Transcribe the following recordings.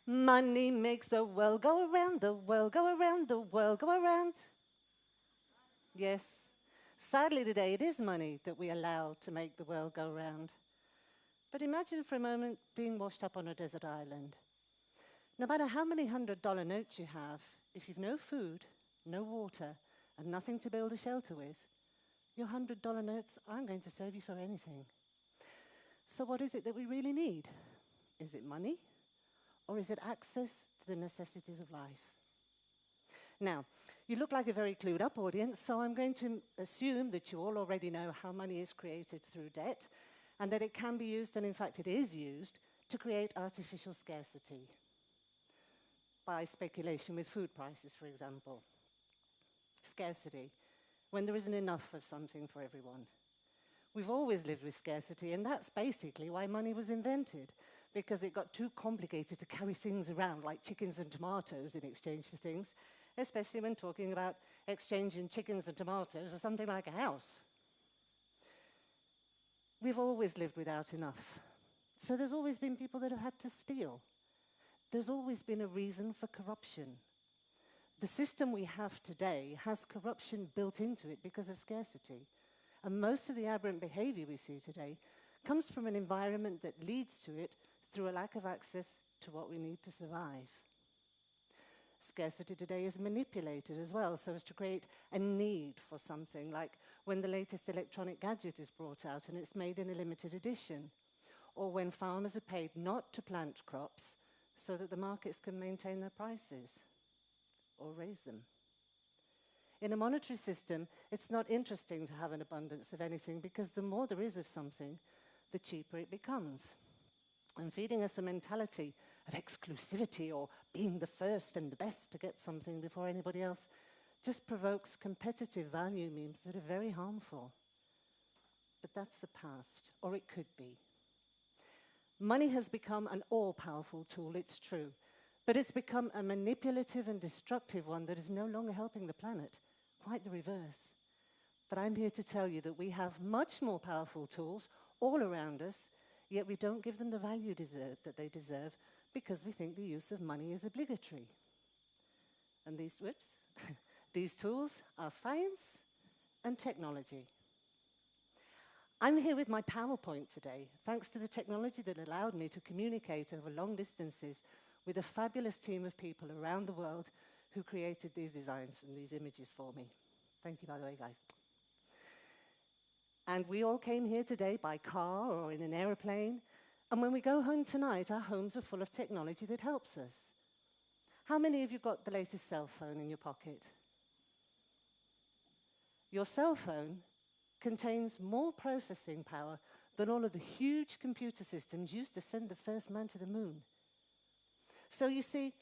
Money makes the world go around, the world go around, the world go around. Yes. Sadly today, it is money that we allow to make the world go round. But imagine for a moment being washed up on a desert island. No matter how many $100 notes you have, if you've no food, no water, and nothing to build a shelter with, your $100 notes aren't going to serve you for anything. So what is it that we really need? Is it money? Or is it access to the necessities of life? Now, you look like a very clued up audience, so I'm going to assume that you all already know how money is created through debt, and that it can be used, and in fact it is used, to create artificial scarcity by speculation with food prices, for example. Scarcity, when there isn't enough of something for everyone. We've always lived with scarcity, and that's basically why money was invented, because it got too complicated to carry things around like chickens and tomatoes in exchange for things, especially when talking about exchanging chickens and tomatoes for something like a house. We've always lived without enough. So there's always been people that have had to steal. There's always been a reason for corruption. The system we have today has corruption built into it because of scarcity. And most of the aberrant behavior we see today comes from an environment that leads to it through a lack of access to what we need to survive. Scarcity today is manipulated as well, so as to create a need for something, like when the latest electronic gadget is brought out and it's made in a limited edition, or when farmers are paid not to plant crops so that the markets can maintain their prices or raise them. In a monetary system, it's not interesting to have an abundance of anything, because the more there is of something, the cheaper it becomes. And feeding us a mentality of exclusivity or being the first and the best to get something before anybody else just provokes competitive value memes that are very harmful. But that's the past, or it could be. Money has become an all-powerful tool, it's true, but it's become a manipulative and destructive one that is no longer helping the planet, quite the reverse. But I'm here to tell you that we have much more powerful tools all around us, yet we don't give them the value that they deserve because we think the use of money is obligatory. And these tools are science and technology. I'm here with my PowerPoint today, thanks to the technology that allowed me to communicate over long distances with a fabulous team of people around the world who created these designs and these images for me. Thank you, by the way, guys. And we all came here today by car or in an aeroplane. And when we go home tonight, our homes are full of technology that helps us. How many of you got the latest cell phone in your pocket? Your cell phone contains more processing power than all of the huge computer systems used to send the first man to the moon. So you see,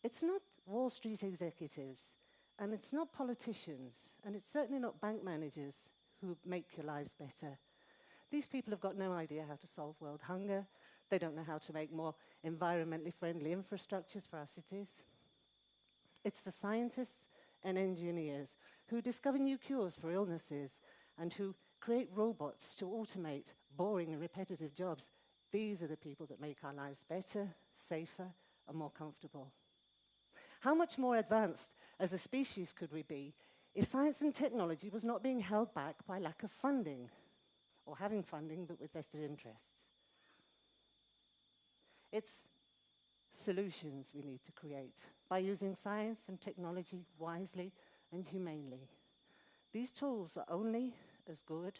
it's not Wall Street executives, and it's not politicians, and it's certainly not bank managers who make your lives better. These people have got no idea how to solve world hunger. They don't know how to make more environmentally friendly infrastructures for our cities. It's the scientists and engineers who discover new cures for illnesses and who create robots to automate boring and repetitive jobs. These are the people that make our lives better, safer, and more comfortable. How much more advanced as a species could we be if science and technology was not being held back by lack of funding, or having funding but with vested interests? It's solutions we need to create by using science and technology wisely and humanely. These tools are only as good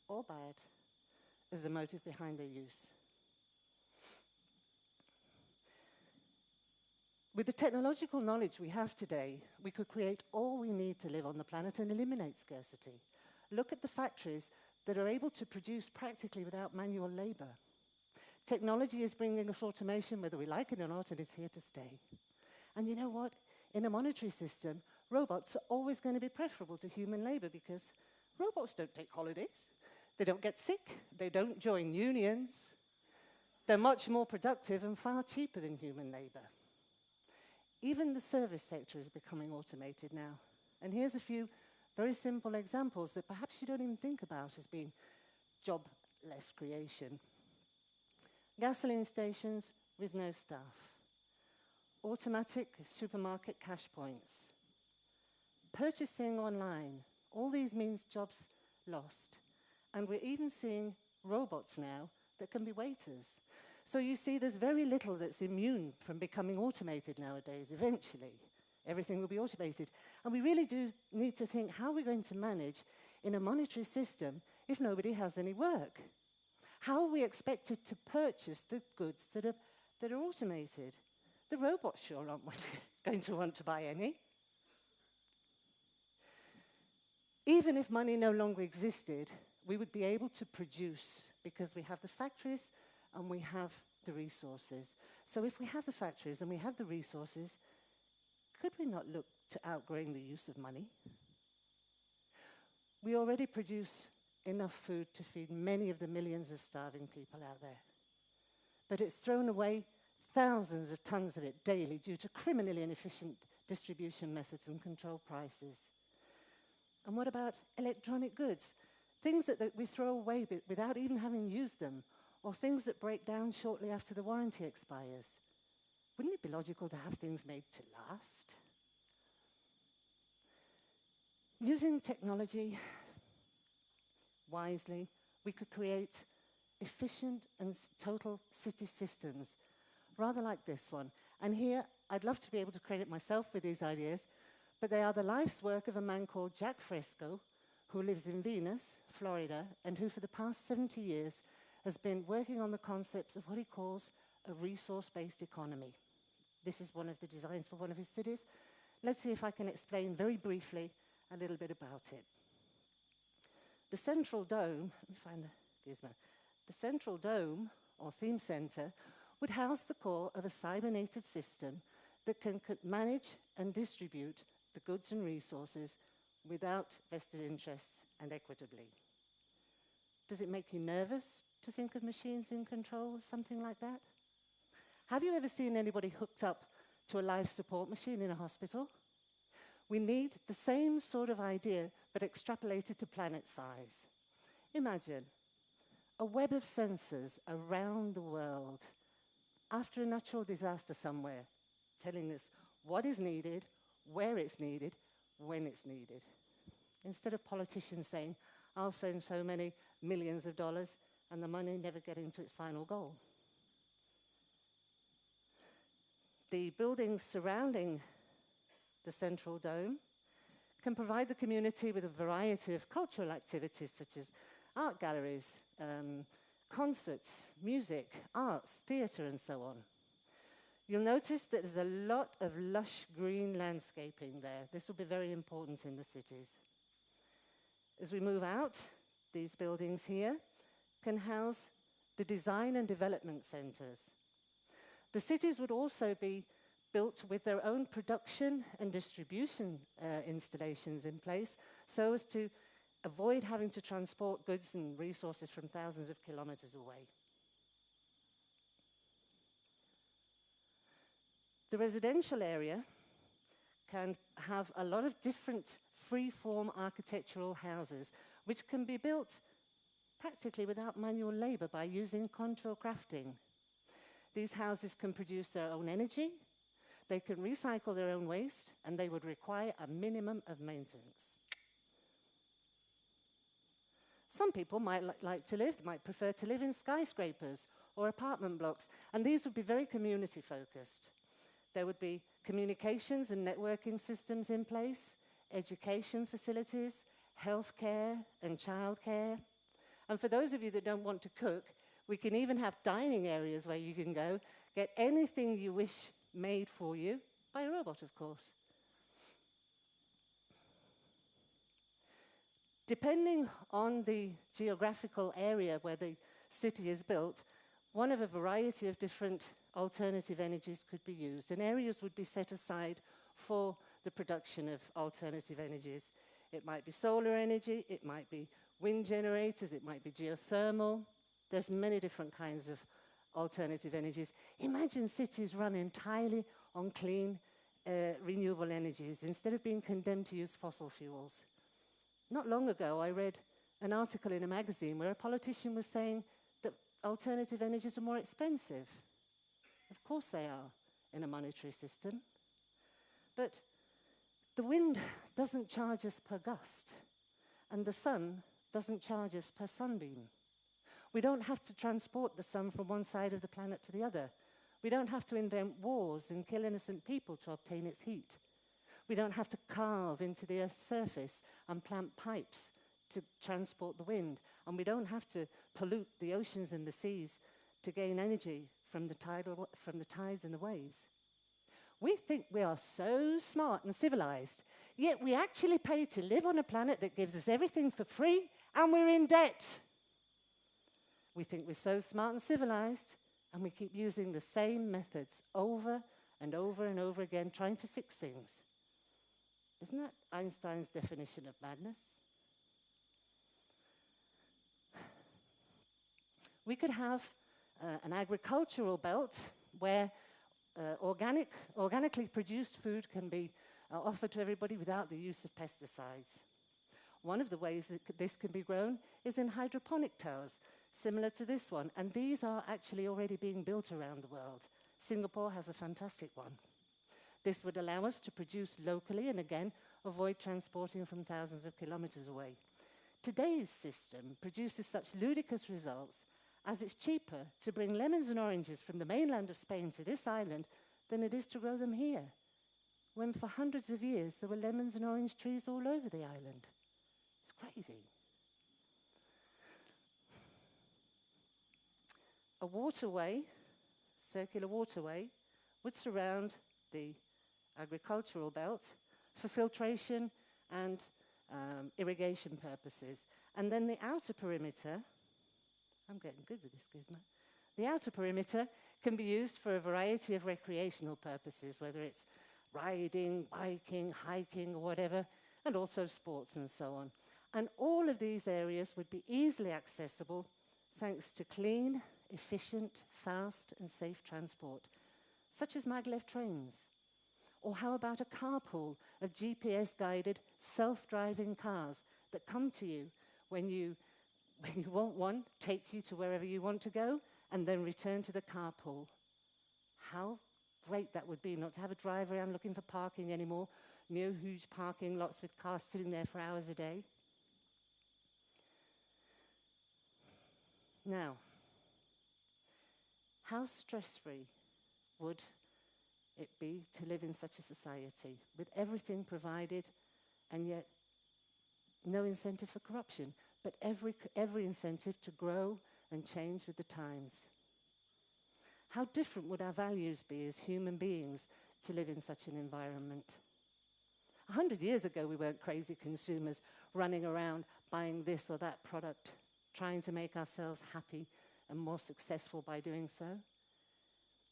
or bad as the motive behind their use. With the technological knowledge we have today, we could create all we need to live on the planet and eliminate scarcity. Look at the factories that are able to produce practically without manual labor. Technology is bringing us automation, whether we like it or not, and it's here to stay. And you know what? In a monetary system, robots are always going to be preferable to human labor because robots don't take holidays, they don't get sick, they don't join unions. They're much more productive and far cheaper than human labor. Even the service sector is becoming automated now. And here's a few very simple examples that perhaps you don't even think about as being jobless creation. Gasoline stations with no staff. automatic supermarket cash points, purchasing online. All these means jobs lost. And we're even seeing robots now that can be waiters. So you see, there's very little that's immune from becoming automated nowadays. Eventually, everything will be automated. And we really do need to think, how are we going to manage in a monetary system if nobody has any work? How are we expected to purchase the goods that are automated? The robots sure aren't going to want to buy any. Even if money no longer existed, we would be able to produce because we have the factories and we have the resources. So if we have the factories and we have the resources, could we not look to outgrowing the use of money? We already produce enough food to feed many of the millions of starving people out there. But it's thrown away thousands of tons of it daily due to criminally inefficient distribution methods and control prices. And what about electronic goods? Things that we throw away without even having used them, or things that break down shortly after the warranty expires. Wouldn't it be logical to have things made to last? Using technology wisely, we could create efficient and total city systems, rather like this one. And here, I'd love to be able to credit myself with these ideas, but they are the life's work of a man called Jack Fresco, who lives in Venus, Florida, and who for the past 70 years has been working on the concepts of what he calls a resource-based economy. This is one of the designs for one of his cities. Let's see if I can explain very briefly a little bit about it. The central dome, let me find the gizmo. The central dome, or theme center, would house the core of a cybernated system that can manage and distribute the goods and resources without vested interests and equitably. Does it make you nervous to think of machines in control of something like that? Have you ever seen anybody hooked up to a life support machine in a hospital? We need the same sort of idea, but extrapolated to planet size. Imagine a web of sensors around the world after a natural disaster somewhere, telling us what is needed, where it's needed, when it's needed. Instead of politicians saying, I'll send so many millions of dollars, and the money never getting to its final goal. The buildings surrounding the central dome can provide the community with a variety of cultural activities, such as art galleries, concerts, music, arts, theatre, and so on. You'll notice that there's a lot of lush green landscaping there. This will be very important in the cities. As we move out, these buildings here can house the design and development centers. The cities would also be built with their own production and distribution installations in place so as to avoid having to transport goods and resources from thousands of kilometers away. The residential area can have a lot of different free-form architectural houses which can be built practically without manual labor by using contour crafting. These houses can produce their own energy, they can recycle their own waste, and they would require a minimum of maintenance. Some people might might prefer to live in skyscrapers or apartment blocks, and these would be very community-focused. There would be communications and networking systems in place, education facilities, healthcare and childcare. And for those of you that don't want to cook, we can even have dining areas where you can go, get anything you wish made for you, by a robot, of course. Depending on the geographical area where the city is built, one of a variety of different alternative energies could be used, and areas would be set aside for the production of alternative energies. It might be solar energy, it might be wind generators, it might be geothermal. There's many different kinds of alternative energies. Imagine cities run entirely on clean, renewable energies instead of being condemned to use fossil fuels. Not long ago, I read an article in a magazine where a politician was saying that alternative energies are more expensive. Of course they are. in a monetary system. But the wind doesn't charge us per gust, and the sun doesn't charge us per sunbeam. We don't have to transport the sun from one side of the planet to the other. We don't have to invent wars and kill innocent people to obtain its heat. We don't have to carve into the Earth's surface and plant pipes to transport the wind. And we don't have to pollute the oceans and the seas to gain energy from the tides and the waves. We think we are so smart and civilized, yet we actually pay to live on a planet that gives us everything for free, and we're in debt. We think we're so smart and civilized, and we keep using the same methods over and over and over again, trying to fix things. Isn't that Einstein's definition of madness? We could have an agricultural belt where organically produced food can be offered to everybody without the use of pesticides. One of the ways that this can be grown is in hydroponic towers, similar to this one, and these are actually already being built around the world. Singapore has a fantastic one. This would allow us to produce locally and, again, avoid transporting from thousands of kilometers away. Today's system produces such ludicrous results as it's cheaper to bring lemons and oranges from the mainland of Spain to this island than it is to grow them here, when for hundreds of years there were lemons and orange trees all over the island. It's crazy. A waterway, circular waterway, would surround the agricultural belt for filtration and irrigation purposes. And then the outer perimeter, I'm getting good with this gizmo, the outer perimeter can be used for a variety of recreational purposes, whether it's riding, biking, hiking, or whatever, and also sports and so on. And all of these areas would be easily accessible thanks to clean, efficient, fast, and safe transport, such as maglev trains. Or how about a carpool of GPS-guided, self-driving cars that come to you when you want one, take you to wherever you want to go, and then return to the carpool. How great that would be, not to have a drive around looking for parking anymore, near huge parking lots with cars sitting there for hours a day. Now, how stress-free would it be to live in such a society with everything provided and yet no incentive for corruption, but every incentive to grow and change with the times? How different would our values be as human beings to live in such an environment? 100 years ago, we weren't crazy consumers running around buying this or that product, trying to make ourselves happy and more successful by doing so.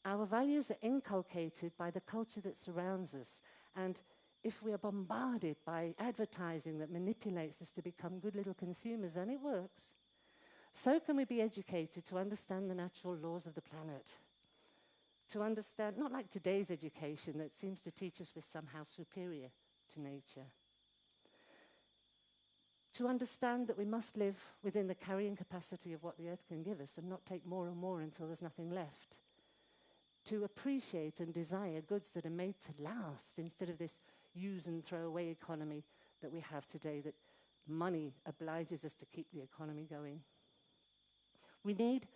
Our values are inculcated by the culture that surrounds us, and if we are bombarded by advertising that manipulates us to become good little consumers, then it works. So can we be educated to understand the natural laws of the planet, to understand, not like today's education that seems to teach us we're somehow superior to nature, to understand that we must live within the carrying capacity of what the earth can give us and not take more and more until there's nothing left, to appreciate and desire goods that are made to last instead of this use and throw away economy that we have today, that money obliges us to keep the economy going. We need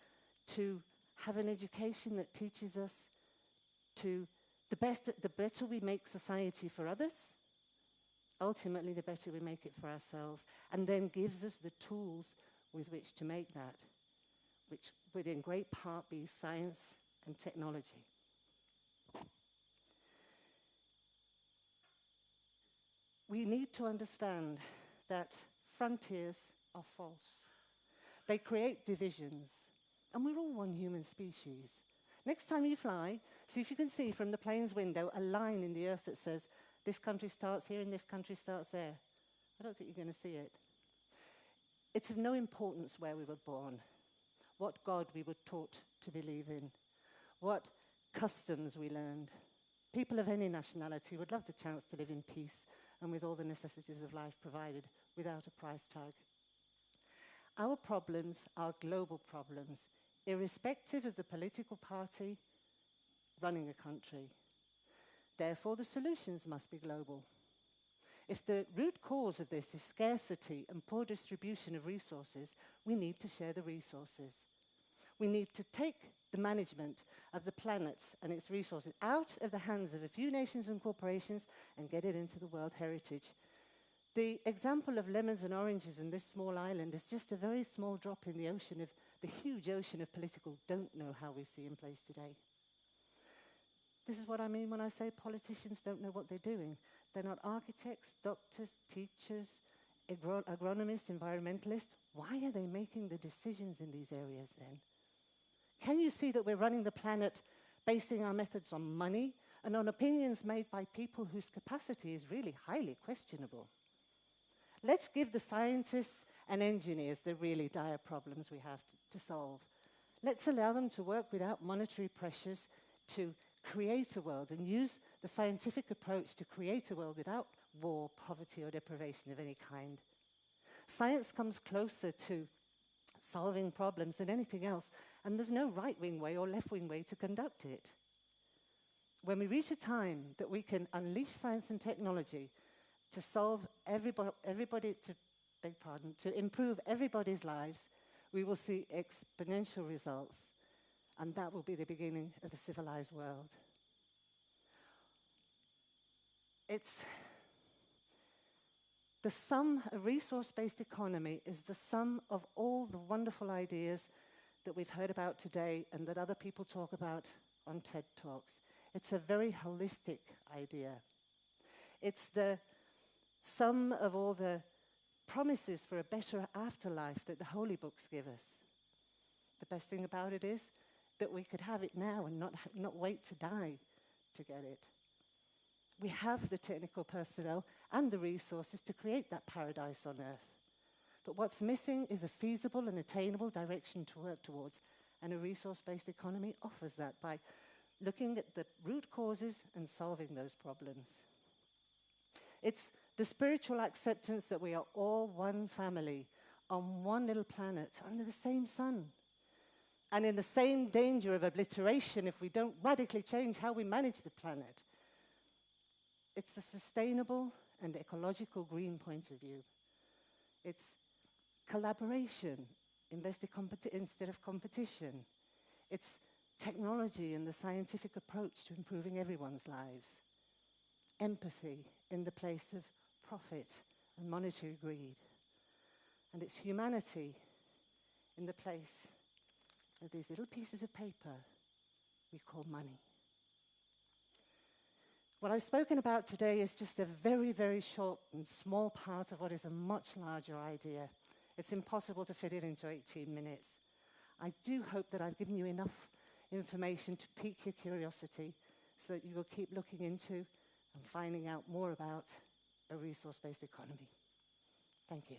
to have an education that teaches us to the better we make society for others, ultimately the better we make it for ourselves, and then gives us the tools with which to make that, which would in great part be science and technology. We need to understand that frontiers are false. They create divisions, and we're all one human species. Next time you fly, see if you can see from the plane's window a line in the earth that says, this country starts here and this country starts there. I don't think you're going to see it. It's of no importance where we were born, what God we were taught to believe in, what customs we learned. People of any nationality would love the chance to live in peace and with all the necessities of life provided without a price tag. Our problems are global problems, irrespective of the political party running a country. Therefore, the solutions must be global. If the root cause of this is scarcity and poor distribution of resources, we need to share the resources. We need to take the management of the planet and its resources out of the hands of a few nations and corporations and get it into the world heritage. The example of lemons and oranges in this small island is just a very small drop in the ocean of the huge ocean of political don't know how we see in place today. This is what I mean when I say politicians don't know what they're doing. They're not architects, doctors, teachers, agronomists, environmentalists. Why are they making the decisions in these areas then? Can you see that we're running the planet basing our methods on money and on opinions made by people whose capacity is really highly questionable? Let's give the scientists and engineers the really dire problems we have to solve. Let's allow them to work without monetary pressures to create a world and use the scientific approach to create a world without war, poverty, or deprivation of any kind. Science comes closer to solving problems than anything else, and there's no right-wing way or left-wing way to conduct it. When we reach a time that we can unleash science and technology to solve to improve everybody's lives, we will see exponential results, and that will be the beginning of the civilized world. It's the sum, a resource-based economy is the sum of all the wonderful ideas that we've heard about today and that other people talk about on TED Talks. It's a very holistic idea. It's the sum of all the promises for a better afterlife that the holy books give us. The best thing about it is that we could have it now and not wait to die to get it. We have the technical personnel and the resources to create that paradise on earth. But what's missing is a feasible and attainable direction to work towards, and a resource-based economy offers that by looking at the root causes and solving those problems. It's the spiritual acceptance that we are all one family on one little planet under the same sun, and in the same danger of obliteration if we don't radically change how we manage the planet. It's the sustainable and ecological green point of view. It's collaboration instead of competition. It's technology and the scientific approach to improving everyone's lives. Empathy in the place of profit and monetary greed. And it's humanity in the place of these little pieces of paper we call money. What I've spoken about today is just a very, very short and small part of what is a much larger idea. It's impossible to fit it into 18 minutes. I do hope that I've given you enough information to pique your curiosity so that you will keep looking into and finding out more about a resource-based economy. Thank you.